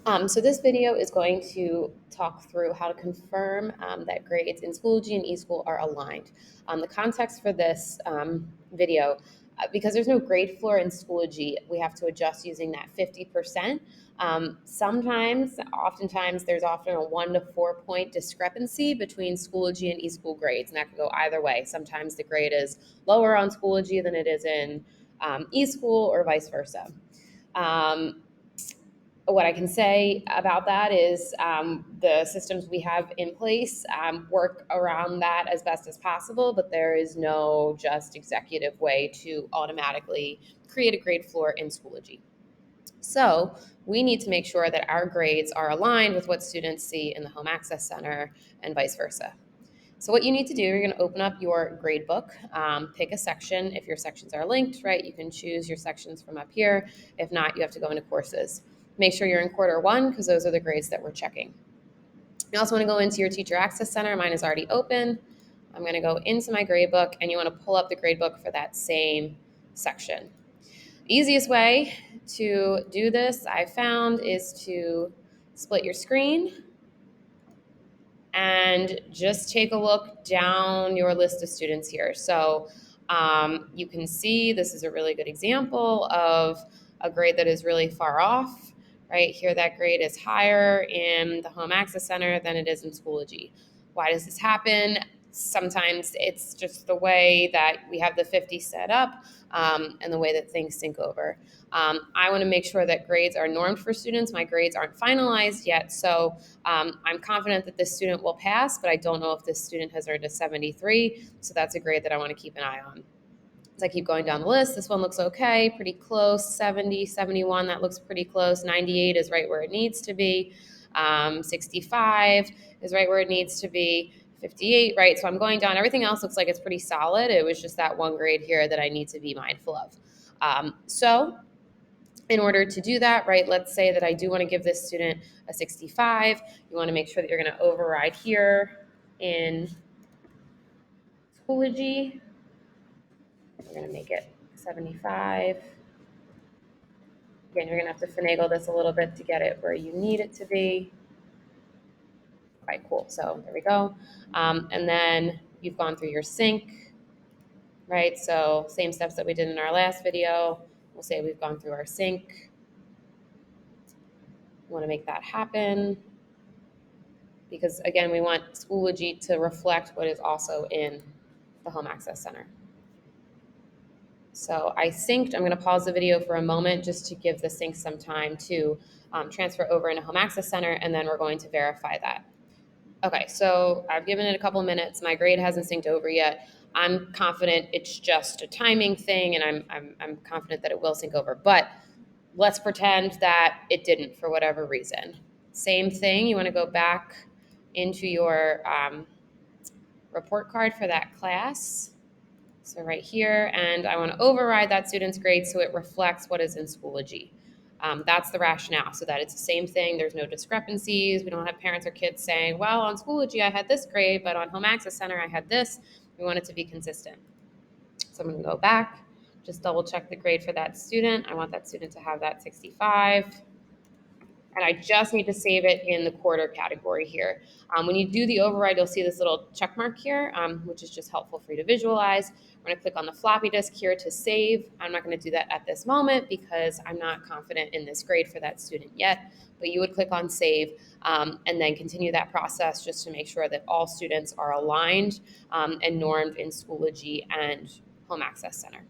So this video is going to talk through how to confirm that grades in Schoology and eSchool are aligned. The context for this video, because there's no grade floor in Schoology, we have to adjust using that 50%. Oftentimes, there's often a 1 to 4 point discrepancy between Schoology and eSchool grades, and that can go either way. Sometimes the grade is lower on Schoology than it is in eSchool, or vice versa. Um, what I can say about that is the systems we have in place work around that as best as possible, but there is no just executive way to automatically create a grade floor in Schoology. So we need to make sure that our grades are aligned with what students see in the Home Access Center and vice versa. So what you need to do, you're going to open up your grade book, pick a section. If your sections are linked, right, you can choose your sections from up here. If not, you have to go into courses. Make sure you're in quarter one because those are the grades that we're checking. You also want to go into your Teacher Access Center. Mine is already open. I'm going to go into my grade book, and you want to pull up the grade book for that same section. Easiest way to do this, I found, is to split your screen and just take a look down your list of students here. So you can see this is a really good example of a grade that is really far off. Right here, that grade is higher in the Home Access Center than it is in Schoology. Why does this happen? Sometimes it's just the way that we have the 50 set up and the way that things sync over. I want to make sure that grades are normed for students. My grades aren't finalized yet, so I'm confident that this student will pass, but I don't know if this student has earned a 73, so that's a grade that I want to keep an eye on. As I keep going down the list, this one looks okay, pretty close, 70, 71, that looks pretty close, 98 is right where it needs to be, 65 is right where it needs to be, 58, right? So I'm going down, everything else looks like it's pretty solid. It was just that one grade here that I need to be mindful of. So in order to do that, right, let's say that I do want to give this student a 65. You want to make sure that you're going to override here in Schoology. We're going to make it 75. Again, you're going to have to finagle this a little bit to get it where you need it to be. Quite cool. So there we go. And then you've gone through your sync, right? So same steps that we did in our last video. We'll say we've gone through our sync. We want to make that happen, because again, we want Schoology to reflect what is also in the Home Access Center. So I synced. I'm going to pause the video for a moment just to give the sync some time to transfer over into Home Access Center, and then we're going to verify that. Okay, so I've given it a couple minutes. My grade hasn't synced over yet. I'm confident it's just a timing thing, and I'm confident that it will sync over. But let's pretend that it didn't for whatever reason. Same thing. You want to go back into your report card for that class. So right here, and I want to override that student's grade so it reflects what is in Schoology. That's the rationale, so that it's the same thing. There's no discrepancies. We don't have parents or kids saying, well, on Schoology I had this grade, but on Home Access Center I had this. We want it to be consistent. So I'm going to go back, just double check the grade for that student. I want that student to have that 65. And I just need to save it in the quarter category here. When you do the override, you'll see this little check mark here, which is just helpful for you to visualize. We're going to click on the floppy disk here to save. I'm not going to do that at this moment because I'm not confident in this grade for that student yet, but you would click on save and then continue that process just to make sure that all students are aligned and normed in Schoology and Home Access Center.